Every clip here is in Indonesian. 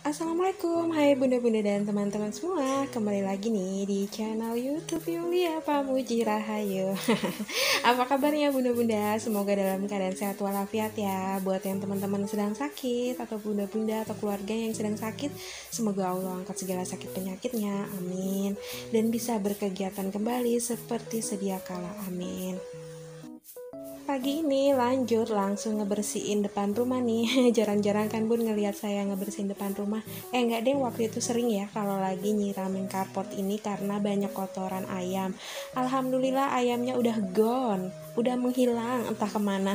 Assalamualaikum, hai bunda-bunda dan teman-teman semua. Kembali lagi nih di channel YouTube Yulia Pamuji Rahayu. Apa kabarnya bunda-bunda? Semoga dalam keadaan sehat walafiat ya. Buat yang teman-teman sedang sakit atau bunda-bunda atau keluarga yang sedang sakit, semoga Allah angkat segala sakit penyakitnya, amin. Dan bisa berkegiatan kembali seperti sedia kala, amin. Pagi ini lanjut langsung ngebersihin depan rumah nih. Jarang-jarang kan bun ngelihat saya ngebersihin depan rumah. Enggak deh, waktu itu sering ya kalau lagi nyiramin carport ini karena banyak kotoran ayam. Alhamdulillah ayamnya udah gone, udah menghilang entah kemana.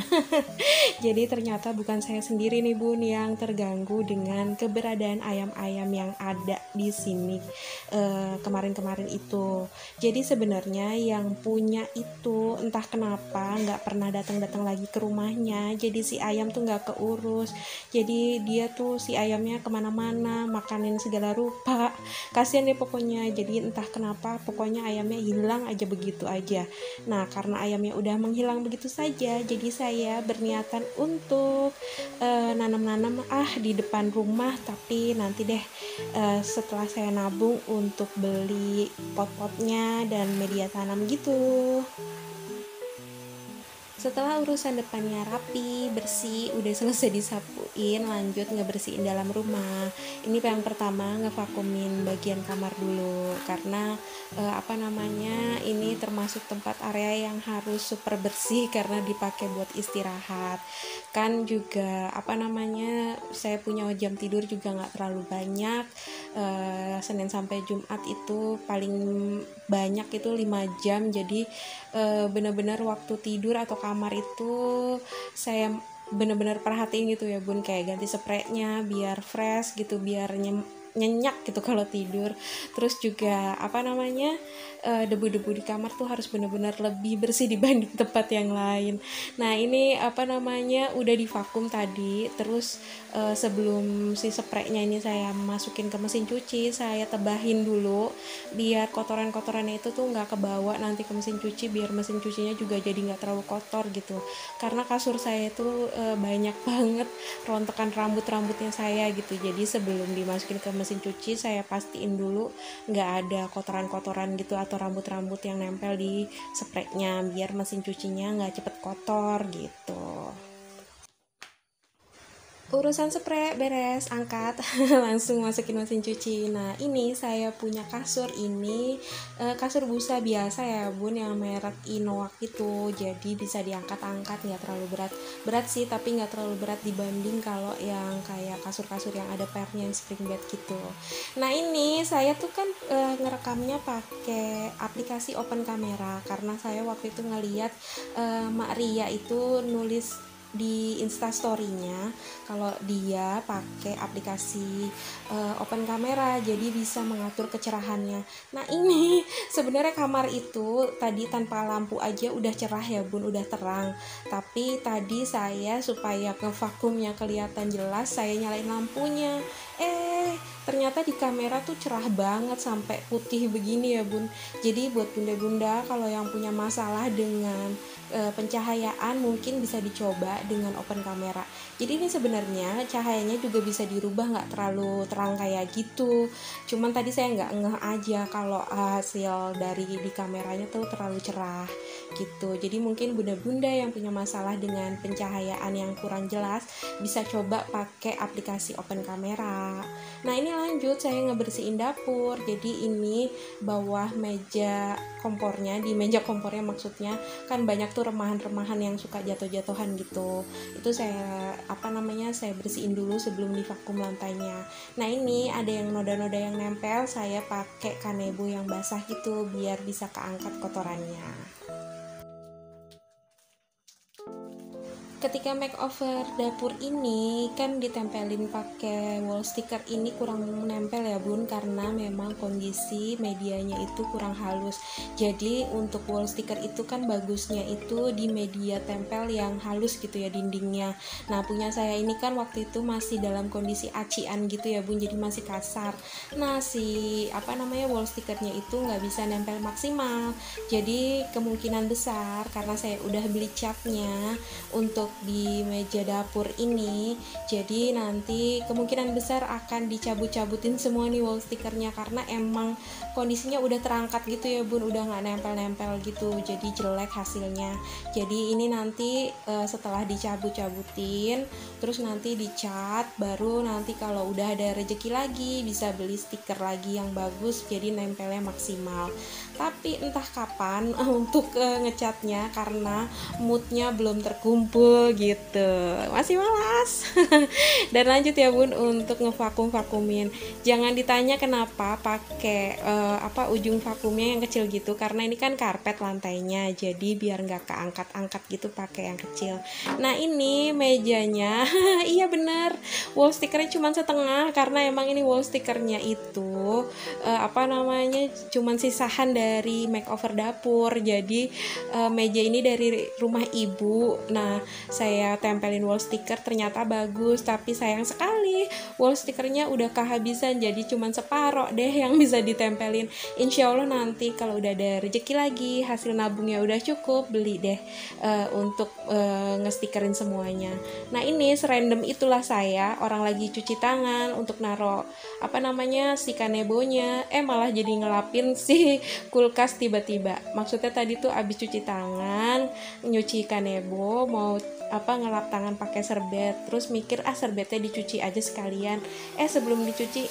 Jadi ternyata bukan saya sendiri nih bun yang terganggu dengan keberadaan ayam-ayam yang ada di sini kemarin-kemarin itu. Jadi sebenarnya yang punya itu entah kenapa nggak pernah datang-datang lagi ke rumahnya. Jadi si ayam tuh nggak keurus. Jadi dia tuh si ayamnya kemana-mana makanin segala rupa. Kasian deh pokoknya. Jadi entah kenapa pokoknya ayamnya hilang aja begitu aja. Nah karena ayamnya udah menghilang begitu saja, jadi saya berniatan untuk nanam-nanam di depan rumah. Tapi nanti deh setelah saya nabung untuk beli pot-potnya dan media tanam gitu. Setelah urusan depannya rapi, bersih, udah selesai disapuin, lanjut ngebersihin dalam rumah. Ini yang pertama, ngevakumin bagian kamar dulu karena ini termasuk tempat area yang harus super bersih karena dipakai buat istirahat. Kan juga saya punya jam tidur juga nggak terlalu banyak. Senin sampai Jumat itu paling banyak itu 5 jam, jadi benar-benar waktu tidur atau kamar itu saya benar-benar perhatiin gitu ya bun, kayak ganti spraynya biar fresh gitu, biar nyenyak gitu kalau tidur. Terus juga debu-debu di kamar tuh harus benar-benar lebih bersih dibanding tempat yang lain. Nah ini udah divakum tadi. Terus sebelum si spraynya ini saya masukin ke mesin cuci, saya tebahin dulu biar kotoran-kotorannya itu tuh nggak kebawa nanti ke mesin cuci, biar mesin cucinya juga jadi nggak terlalu kotor gitu. Karena kasur saya itu banyak banget rontokan rambutnya saya gitu. Jadi sebelum dimasukin ke mesin cuci saya pastiin dulu nggak ada kotoran-kotoran gitu atau rambut-rambut yang nempel di spraynya, biar mesin cucinya nggak cepet kotor gitu. Urusan spray beres, angkat langsung masukin mesin cuci. Nah ini saya punya kasur ini, kasur busa biasa ya bun, yang merek Inoak itu, jadi bisa diangkat-angkat, nggak terlalu berat sih, tapi nggak terlalu berat dibanding kalau yang kayak kasur-kasur yang ada pernya, yang spring bed gitu. Nah ini saya tuh kan ngerekamnya pakai aplikasi open camera karena saya waktu itu ngeliat Mak Ria itu nulis di instastorynya kalau dia pakai aplikasi open camera, jadi bisa mengatur kecerahannya. Nah ini sebenarnya kamar itu tadi tanpa lampu aja udah cerah ya bun, udah terang. Tapi tadi saya supaya ngevakumnya kelihatan jelas, saya nyalain lampunya. Ternyata di kamera tuh cerah banget sampai putih begini ya bun. Jadi buat bunda-bunda kalau yang punya masalah dengan pencahayaan mungkin bisa dicoba dengan open kamera. Jadi ini sebenarnya cahayanya juga bisa dirubah, nggak terlalu terang kayak gitu. Cuman tadi saya nggak ngeh aja kalau hasil dari di kameranya tuh terlalu cerah gitu. Jadi mungkin bunda-bunda yang punya masalah dengan pencahayaan yang kurang jelas bisa coba pakai aplikasi open kamera. Nah ini lanjut saya ngebersihin dapur. Jadi ini bawah meja kompornya, di meja kompornya maksudnya kan banyak tuh remahan-remahan yang suka jatuh-jatuhan gitu. Itu saya saya bersihin dulu sebelum divakum lantainya. Nah ini ada yang noda-noda yang nempel, saya pakai kanebo yang basah gitu biar bisa keangkat kotorannya. Ketika makeover dapur ini kan ditempelin pakai wall sticker, ini kurang menempel ya bun karena memang kondisi medianya itu kurang halus. Jadi untuk wall sticker itu kan bagusnya itu di media tempel yang halus gitu ya dindingnya. Nah punya saya ini kan waktu itu masih dalam kondisi acian gitu ya bun, jadi masih kasar. Nah si wall stickernya itu nggak bisa nempel maksimal. Jadi kemungkinan besar karena saya udah beli catnya untuk untuk di meja dapur ini. Jadi nanti kemungkinan besar akan dicabut-cabutin semua nih wall stickernya, karena emang kondisinya udah terangkat gitu ya bun, udah nggak nempel-nempel gitu, jadi jelek hasilnya. Jadi ini nanti setelah dicabut-cabutin terus nanti dicat, baru nanti kalau udah ada rezeki lagi bisa beli stiker lagi yang bagus jadi nempelnya maksimal. Tapi entah kapan untuk ngecatnya karena moodnya belum terkumpul gitu, masih malas. Dan lanjut ya bun untuk ngevakumin. Jangan ditanya kenapa pakai ujung vakumnya yang kecil gitu, karena ini kan karpet lantainya, jadi biar nggak keangkat-angkat gitu pakai yang kecil. Nah ini mejanya iya bener, wall stickernya cuma setengah, karena emang ini wall stickernya itu cuman sisahan dari makeover dapur. Jadi meja ini dari rumah ibu. Nah saya tempelin wall sticker ternyata bagus, tapi sayang sekali wall stickernya udah kehabisan, jadi cuman separoh deh yang bisa ditempelin. Insya Allah nanti kalau udah ada rezeki lagi, hasil nabungnya udah cukup, beli deh untuk ngestikerin semuanya. Nah ini serandom itulah saya, orang lagi cuci tangan untuk naro si kanebonya, malah jadi ngelapin si kulkas tiba-tiba. Maksudnya tadi tuh abis cuci tangan, nyuci kanebo, mau ngelap tangan pakai serbet, terus mikir serbetnya dicuci aja sekalian. Sebelum dicuci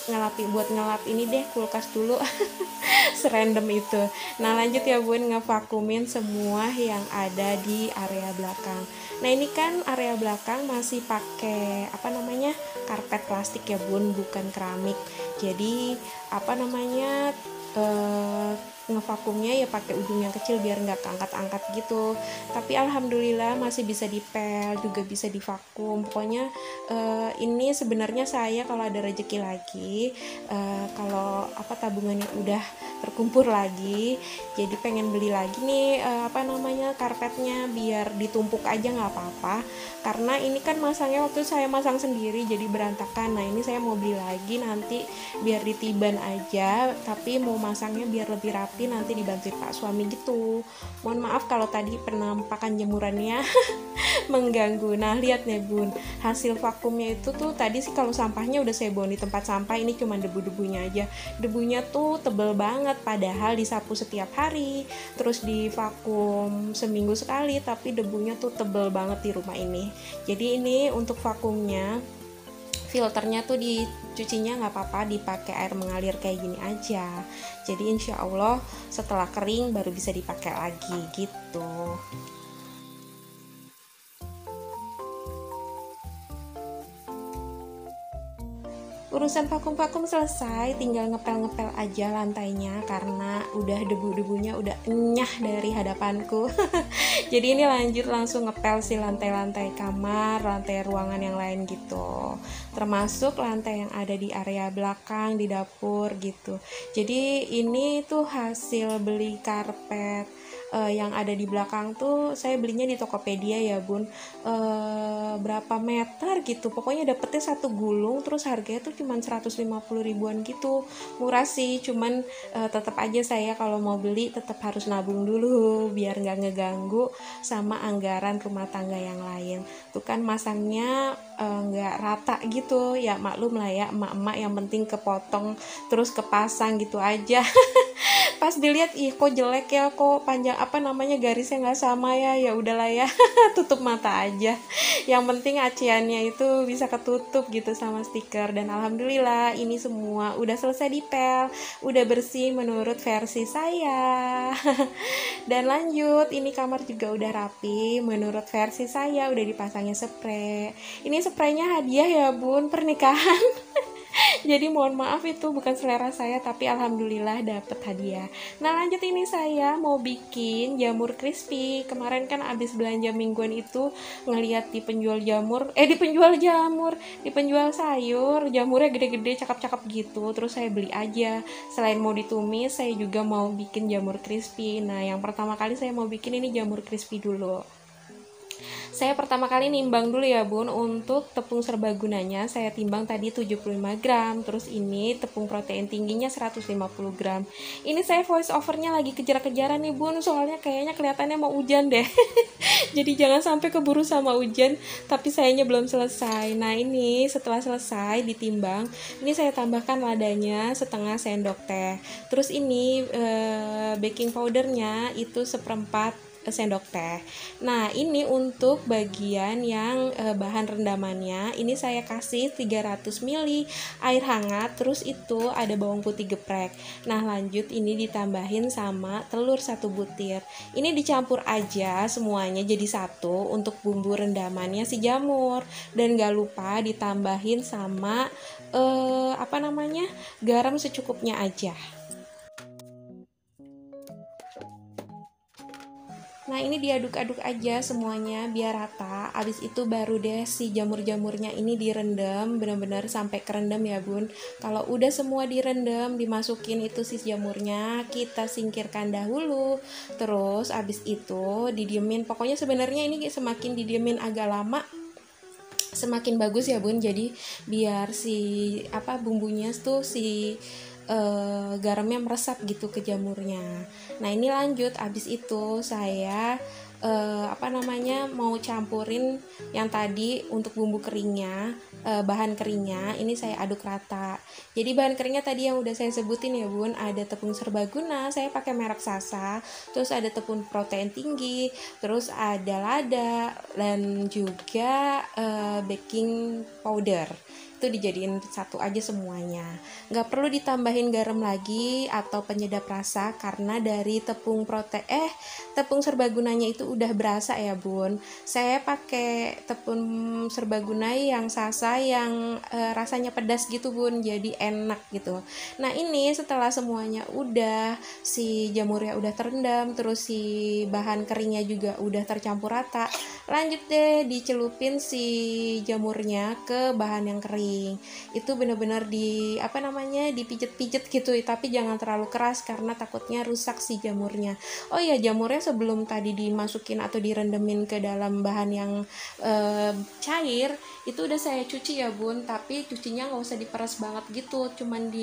buat ngelap ini deh kulkas dulu. Serandom itu. Nah lanjut ya bun, ngevakumin semua yang ada di area belakang. Nah ini kan area belakang masih pakai karpet plastik ya bun, bukan keramik. Jadi ngevakumnya ya pakai ujung yang kecil biar nggak keangkat-angkat gitu. Tapi alhamdulillah masih bisa dipel, juga bisa divakum. Pokoknya ini sebenarnya saya kalau ada rezeki lagi, kalau tabungannya udah terkumpul lagi, jadi pengen beli lagi nih karpetnya, biar ditumpuk aja nggak apa-apa, karena ini kan masangnya waktu saya masang sendiri jadi berantakan. Nah ini saya mau beli lagi nanti biar ditiban aja, tapi mau masangnya biar lebih rapi, nanti dibantuin pak suami gitu. Mohon maaf kalau tadi penampakan jemurannya mengganggu. Nah lihat nih bun, hasil vakumnya itu tuh tadi sih kalau sampahnya udah saya buang di tempat sampah, ini cuma debu-debunya aja. Debunya tuh tebel banget, padahal disapu setiap hari, terus divakum seminggu sekali, tapi debunya tuh tebel banget di rumah ini. Jadi ini untuk vakumnya, filternya tuh dicucinya nggak apa-apa, dipakai air mengalir kayak gini aja. Jadi insya Allah setelah kering baru bisa dipakai lagi gitu. Urusan vakum-vakum selesai, tinggal ngepel-ngepel aja lantainya karena udah debu-debunya udah enyah dari hadapanku. Jadi ini lanjut langsung ngepel si lantai-lantai kamar, lantai ruangan yang lain gitu, termasuk lantai yang ada di area belakang, di dapur gitu. Jadi ini tuh hasil beli karpet yang ada di belakang tuh saya belinya di Tokopedia ya bun, berapa meter gitu, pokoknya dapetnya satu gulung, terus harganya tuh cuman 150 ribuan gitu, murah sih. Cuman tetap aja saya kalau mau beli tetap harus nabung dulu biar nggak ngeganggu sama anggaran rumah tangga yang lain. Tuh kan masangnya nggak rata gitu ya, maklum lah ya emak-emak, yang penting kepotong terus kepasang gitu aja. Pas dilihat kok jelek ya, kok panjang garisnya nggak sama ya, ya udahlah ya. Tutup mata aja, yang penting aciannya itu bisa ketutup gitu sama stiker. Dan alhamdulillah ini semua udah selesai dipel, udah bersih menurut versi saya. Dan lanjut, ini kamar juga udah rapi menurut versi saya, udah dipasangnya spray. Ini spraynya hadiah ya bun, pernikahan. Jadi mohon maaf itu bukan selera saya, tapi alhamdulillah dapet hadiah. Nah lanjut, ini saya mau bikin jamur crispy. Kemarin kan abis belanja mingguan itu ngeliat di penjual sayur, jamurnya gede-gede cakep-cakep gitu, terus saya beli aja. Selain mau ditumis, saya juga mau bikin jamur crispy. Nah yang pertama kali saya mau bikin ini jamur crispy dulu. Saya pertama kali nimbang dulu ya bun. Untuk tepung serbagunanya saya timbang tadi 75 gram. Terus ini tepung protein tingginya 150 gram. Ini saya voice overnya lagi kejar-kejaran nih bun, soalnya kayaknya kelihatannya mau hujan deh. Jadi jangan sampai keburu sama hujan. Tapi sayanya belum selesai. Nah ini setelah selesai ditimbang, ini saya tambahkan ladanya setengah sendok teh. Terus ini baking powdernya itu seperempat sendok teh. Nah ini untuk bagian yang bahan rendamannya, ini saya kasih 300 ml air hangat. Terus itu ada bawang putih geprek. Nah lanjut ini ditambahin sama telur 1 butir. Ini dicampur aja semuanya jadi satu untuk bumbu rendamannya si jamur. Dan gak lupa ditambahin sama garam secukupnya aja. Nah ini diaduk-aduk aja semuanya biar rata. Abis itu baru deh si jamur-jamurnya ini direndam benar-benar sampai kerendam ya bun. Kalau udah semua direndam, dimasukin itu si jamurnya, kita singkirkan dahulu. Terus abis itu didiemin. Pokoknya sebenarnya ini semakin didiemin agak lama semakin bagus ya bun. Jadi biar si bumbunya tuh si garamnya meresap gitu ke jamurnya. Nah ini lanjut, abis itu saya mau campurin yang tadi untuk bumbu keringnya, bahan keringnya ini saya aduk rata. Jadi bahan keringnya tadi yang udah saya sebutin ya bun, ada tepung serbaguna, saya pakai merek Sasa, terus ada tepung protein tinggi, terus ada lada, dan juga baking powder. Itu dijadiin satu aja semuanya, nggak perlu ditambahin garam lagi atau penyedap rasa karena dari tepung serbagunanya itu udah berasa ya bun. Saya pakai tepung serbaguna yang Sasa yang rasanya pedas gitu bun, jadi enak gitu. Nah ini setelah semuanya udah, si jamurnya udah terendam, terus si bahan keringnya juga udah tercampur rata, lanjut deh dicelupin si jamurnya ke bahan yang kering. Itu benar-benar dipijet-pijet gitu, tapi jangan terlalu keras karena takutnya rusak si jamurnya. Oh iya, jamurnya sebelum tadi dimasukin atau direndemin ke dalam bahan yang cair, itu udah saya cuci ya bun, tapi cucinya nggak usah diperas banget gitu, cuman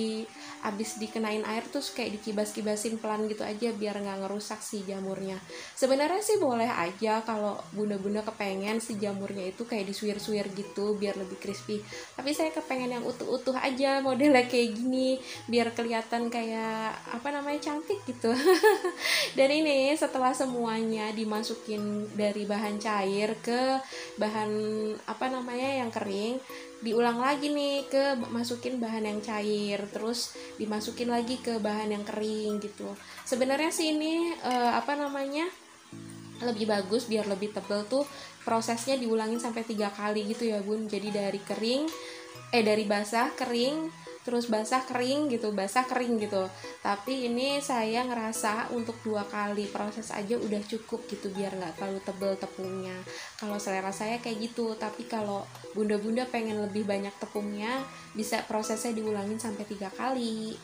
abis dikenain air terus kayak dikibas-kibasin pelan gitu aja biar nggak ngerusak si jamurnya. Sebenarnya sih boleh aja kalau bunda-bunda kepengen si jamurnya itu kayak disuir-suir gitu biar lebih crispy, tapi saya kepengen yang utuh-utuh aja modelnya kayak gini biar kelihatan kayak cantik gitu. Dan ini setelah semuanya dimasukin dari bahan cair ke bahan yang kering, diulang lagi nih masukin bahan yang cair, terus dimasukin lagi ke bahan yang kering gitu. Sebenarnya sih ini lebih bagus biar lebih tebal tuh prosesnya diulangin sampai 3 kali gitu ya bun. Jadi dari basah kering terus basah kering gitu, basah kering gitu. Tapi ini saya ngerasa untuk 2 kali proses aja udah cukup gitu biar nggak terlalu tebel tepungnya. Kalau selera saya kayak gitu, tapi kalau bunda-bunda pengen lebih banyak tepungnya, bisa prosesnya diulangin sampai 3 kali.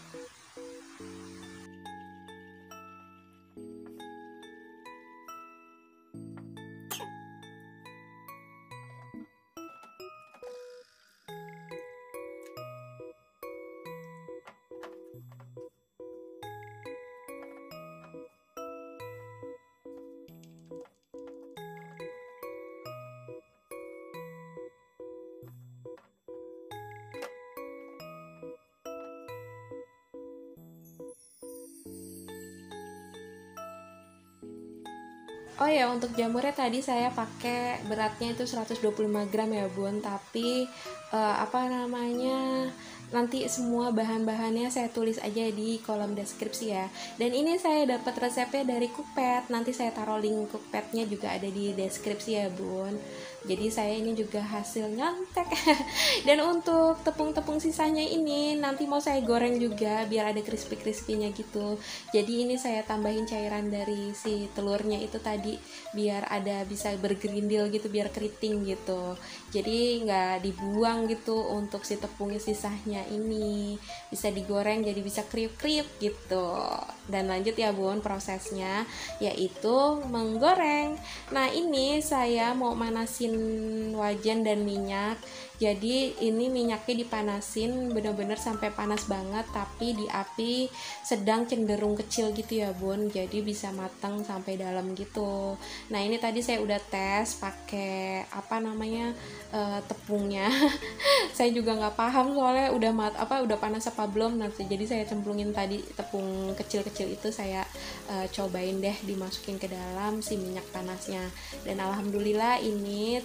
Oh ya, untuk jamurnya tadi saya pakai beratnya itu 125 gram ya bun, tapi nanti semua bahan-bahannya saya tulis aja di kolom deskripsi ya. Dan ini saya dapat resepnya dari Cookpad, nanti saya taruh link Cookpadnya juga ada di deskripsi ya bun. Jadi saya ini juga hasil nyontek. Dan untuk tepung-tepung sisanya ini nanti mau saya goreng juga biar ada crispy-crispy-nya gitu. Jadi ini saya tambahin cairan dari si telurnya itu tadi biar ada bisa bergerindil gitu, biar keriting gitu. Jadi nggak dibuang gitu untuk si tepungnya sisanya. wajannya ini. Bisa digoreng jadi bisa kriuk-kriuk gitu. Dan lanjut ya bun prosesnya, yaitu menggoreng. Nah ini saya mau manasin wajan dan minyak. Jadi ini minyaknya dipanasin bener-bener sampai panas banget, tapi di api sedang cenderung kecil gitu ya bun, jadi bisa matang sampai dalam gitu. Nah ini tadi saya udah tes pakai tepungnya. Saya juga nggak paham soalnya udah panas apa belum nanti, jadi saya cemplungin tadi tepung kecil-kecil itu, saya cobain deh dimasukin ke dalam si minyak panasnya. Dan alhamdulillah ini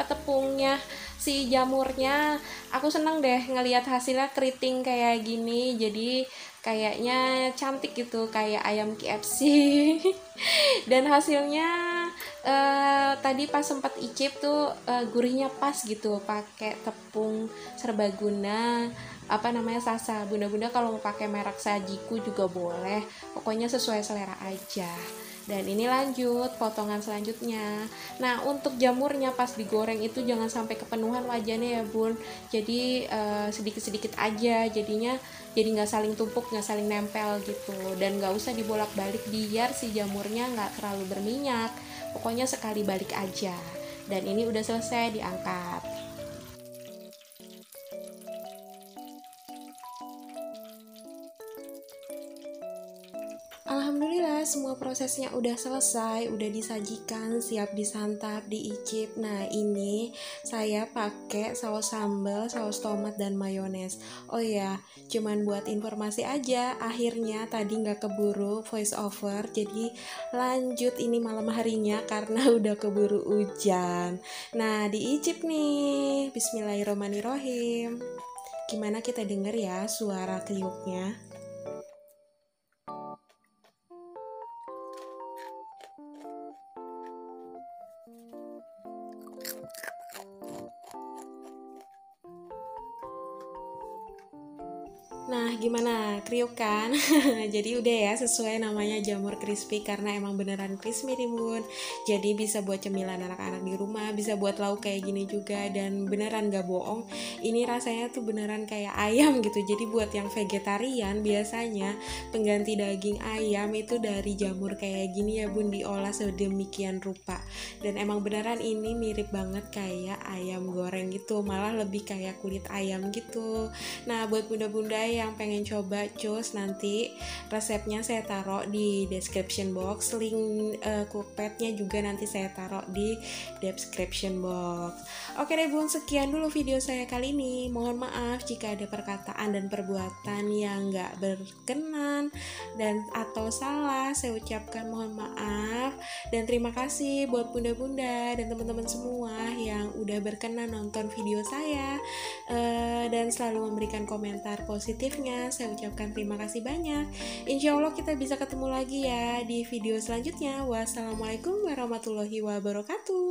tepungnya si jamurnya, aku seneng deh ngelihat hasilnya keriting kayak gini, jadi kayaknya cantik gitu kayak ayam KFC. Dan hasilnya tadi pas sempat icip tuh gurihnya pas gitu, pakai tepung serbaguna Sasa. Bunda-bunda kalau mau pakai merek Sajiku juga boleh, pokoknya sesuai selera aja. Dan ini lanjut potongan selanjutnya. Nah untuk jamurnya pas digoreng itu jangan sampai kepenuhan wajannya ya bun, jadi sedikit-sedikit aja, jadi nggak saling tumpuk, nggak saling nempel gitu. Dan nggak usah dibolak-balik biar si jamurnya nggak terlalu berminyak, pokoknya sekali balik aja. Dan ini udah selesai diangkat. Alhamdulillah semua prosesnya udah selesai, udah disajikan, siap disantap, diicip. Nah ini saya pakai saus sambal, saus tomat, dan mayones. Oh ya, cuman buat informasi aja, akhirnya tadi nggak keburu voice over, jadi lanjut ini malam harinya karena udah keburu hujan. Nah diicip nih, bismillahirrohmanirrohim. Gimana kita denger ya suara kriuknya? Nah, gimana? Kriuk kan? Jadi udah ya, sesuai namanya jamur crispy karena emang beneran crispy nih bun. Jadi bisa buat cemilan anak-anak di rumah, bisa buat lauk kayak gini juga. Dan beneran gak bohong, ini rasanya tuh beneran kayak ayam gitu. Jadi buat yang vegetarian, biasanya pengganti daging ayam itu dari jamur kayak gini ya bun, diolah sedemikian rupa. Dan emang beneran ini mirip banget kayak ayam goreng gitu, malah lebih kayak kulit ayam gitu. Nah buat bunda-bunda yang pengen coba cus, nanti resepnya saya taruh di description box, link cookpadnya juga nanti saya taruh di description box. Oke deh bun, sekian dulu video saya kali ini. Mohon maaf jika ada perkataan dan perbuatan yang gak berkenan dan atau salah, saya ucapkan mohon maaf. Dan terima kasih buat bunda-bunda dan teman-teman semua yang udah berkenan nonton video saya dan selalu memberikan komentar positifnya. Saya ucapkan terima kasih banyak. Insya Allah kita bisa ketemu lagi ya di video selanjutnya. Wassalamualaikum warahmatullahi wabarakatuh.